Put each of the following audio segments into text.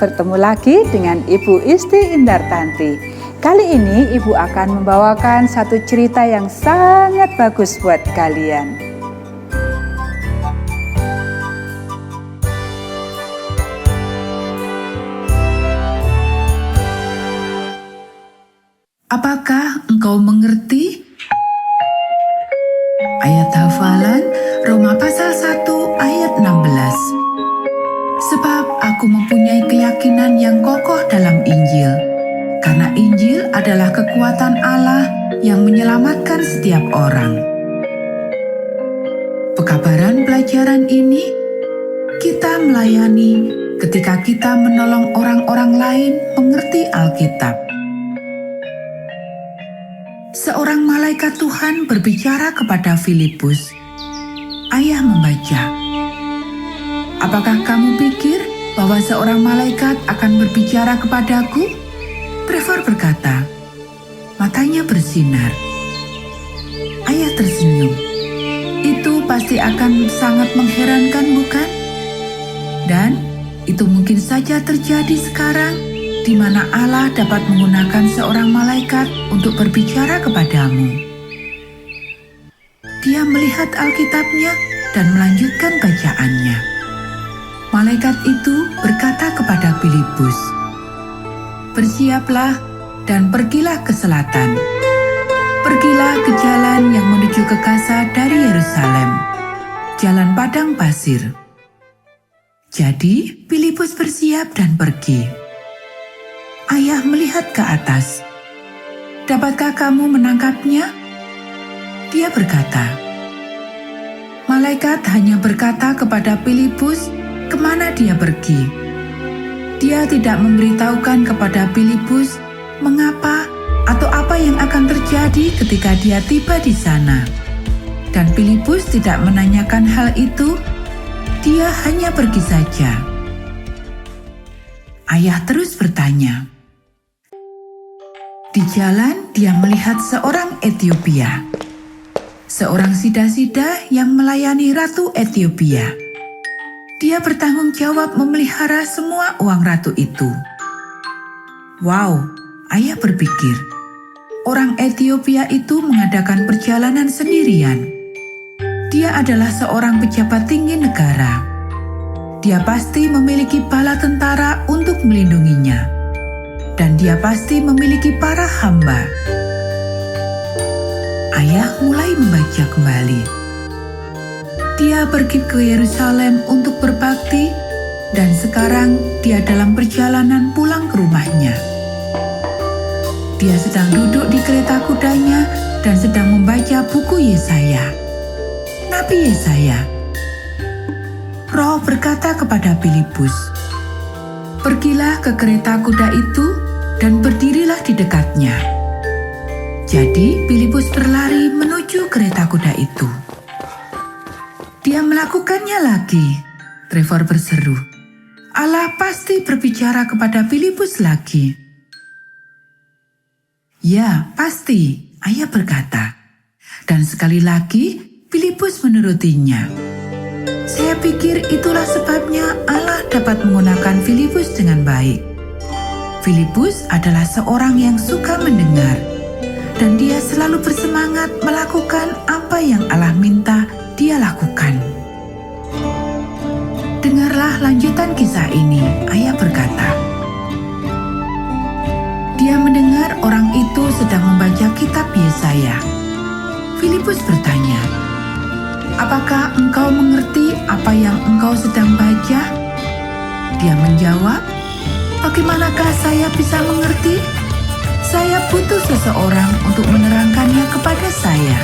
bertemu lagi dengan Ibu Isti Indartanti. Kali ini Ibu akan membawakan satu cerita yang sangat bagus buat kalian. Apakah engkau mengerti? Ayat hafalan Roma pasal 1 ayat 16. Sebab aku mempunyai keyakinan yang kokoh dalam Injil, karena Injil adalah kekuatan Allah yang menyelamatkan setiap orang. Pekabaran pelajaran ini kita melayani ketika kita menolong orang-orang lain mengerti Alkitab. Seorang malaikat Tuhan berbicara kepada Filipus. Ayah membaca. Apakah kamu pikir bahwa seorang malaikat akan berbicara kepadaku? Trevor berkata. Matanya bersinar. Ayah tersenyum. Itu pasti akan sangat mengherankan, bukan? Dan itu mungkin saja terjadi sekarang, di mana Allah dapat menggunakan seorang malaikat untuk berbicara kepadamu. Dia melihat Alkitabnya dan melanjutkan bacaannya. Malaikat itu berkata kepada Filipus, "Bersiaplah dan pergilah ke selatan. Pergilah ke jalan yang menuju ke Gaza dari Yerusalem, jalan padang pasir." Jadi Filipus bersiap dan pergi. Ayah melihat ke atas. "Dapatkah kamu menangkapnya?" Dia berkata. Malaikat hanya berkata kepada Filipus kemana dia pergi. Dia tidak memberitahukan kepada Filipus mengapa atau apa yang akan terjadi ketika dia tiba di sana. Dan Filipus tidak menanyakan hal itu, dia hanya pergi saja. Ayah terus bertanya. Di jalan dia melihat seorang Etiopia, seorang sida-sida yang melayani Ratu Etiopia. Dia bertanggung jawab memelihara semua uang ratu itu. Wow, ayah berpikir, orang Etiopia itu mengadakan perjalanan sendirian. Dia adalah seorang pejabat tinggi negara. Dia pasti memiliki bala tentara untuk melindunginya. Dan dia pasti memiliki para hamba. Ayah mulai membaca kembali. Dia pergi ke Yerusalem untuk berbakti, dan sekarang dia dalam perjalanan pulang ke rumahnya. Dia sedang duduk di kereta kudanya dan sedang membaca buku Yesaya. Nabi Yesaya. Roh berkata kepada Filipus, "Pergilah ke kereta kuda itu dan berdirilah di dekatnya." Jadi Filipus berlari menuju kereta kuda itu. Dia melakukannya lagi. Trevor berseru. Allah pasti berbicara kepada Filipus lagi. Ya, pasti, ayah berkata. Dan sekali lagi, Filipus menurutinya. Saya pikir itulah sebabnya Allah dapat menggunakan Filipus dengan baik. Filipus adalah seorang yang suka mendengar. Dan dia selalu bersemangat melakukan apa yang Allah minta dia lakukan. Dengarlah lanjutan kisah ini, ayah berkata. Dia mendengar orang itu sedang membaca kitab Yesaya. Filipus bertanya, "Apakah engkau mengerti apa yang engkau sedang baca?" Dia menjawab, "Bagaimanakah saya bisa mengerti? Saya butuh seseorang untuk menerangkannya kepada saya."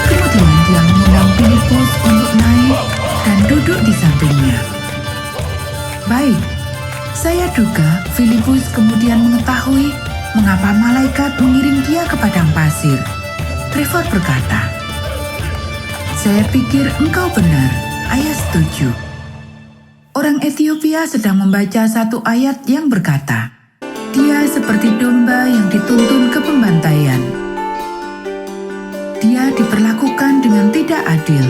Kemudian dia mengundang Filipus untuk naik dan duduk di sampingnya. Baik, saya duga Filipus kemudian mengetahui mengapa malaikat mengirim dia ke padang pasir. Trevor berkata, "Saya pikir engkau benar, ayah setuju." Orang Etiopia sedang membaca satu ayat yang berkata, "Dia seperti domba yang dituntun ke pembantaian. Dia diperlakukan dengan tidak adil."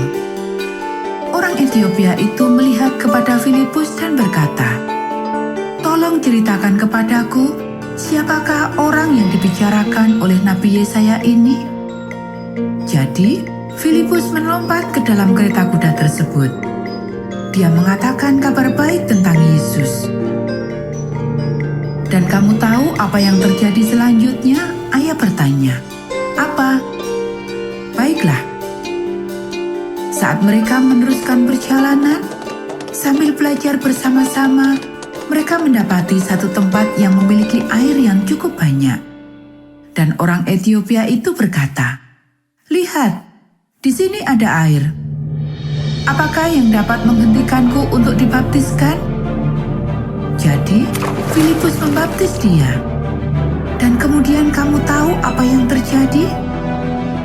Orang Etiopia itu melihat kepada Filipus dan berkata, tolong ceritakan kepadaku, siapakah orang yang dibicarakan oleh Nabi Yesaya ini?" Jadi, Filipus melompat ke dalam kereta kuda tersebut. Dia mengatakan kabar baik tentang Yesus. "Dan kamu tahu apa yang terjadi selanjutnya?" Ayah bertanya. "Apa?" "Baiklah." Saat mereka meneruskan perjalanan, sambil belajar bersama-sama, mereka mendapati satu tempat yang memiliki air yang cukup banyak. Dan orang Etiopia itu berkata, "Lihat, di sini ada air. Apakah yang dapat menghentikanku untuk dibaptiskan?" Jadi, Filipus membaptis dia. Dan kemudian kamu tahu apa yang terjadi?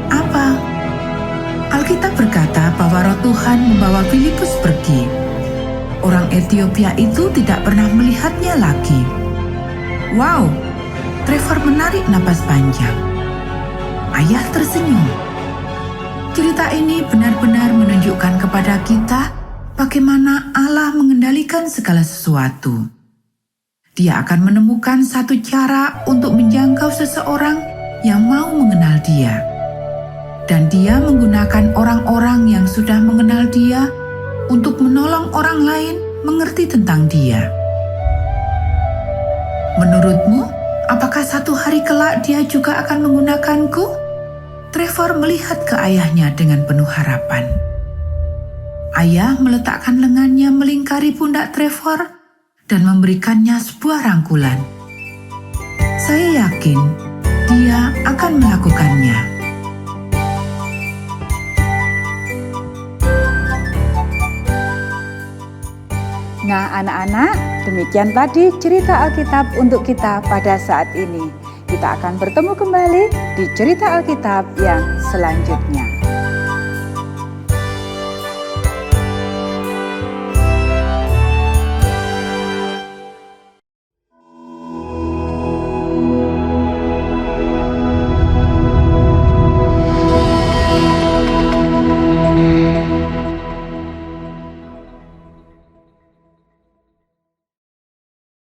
Apa? Alkitab berkata bahwa Roh Tuhan membawa Filipus pergi. Orang Etiopia itu tidak pernah melihatnya lagi. Wow, Trevor menarik napas panjang. Ayah tersenyum. Cerita ini benar-benar menunjukkan kepada kita bagaimana Allah mengendalikan segala sesuatu. Dia akan menemukan satu cara untuk menjangkau seseorang yang mau mengenal Dia. Dan Dia menggunakan orang-orang yang sudah mengenal Dia untuk menolong orang lain mengerti tentang Dia. Menurutmu, apakah satu hari kelak Dia juga akan menggunakanku? Trevor melihat ke ayahnya dengan penuh harapan. Ayah meletakkan lengannya melingkari pundak Trevor dan memberikannya sebuah rangkulan. Saya yakin dia akan melakukannya. Nah, anak-anak, demikian tadi cerita Alkitab untuk kita pada saat ini. Kita akan bertemu kembali di cerita Alkitab yang selanjutnya.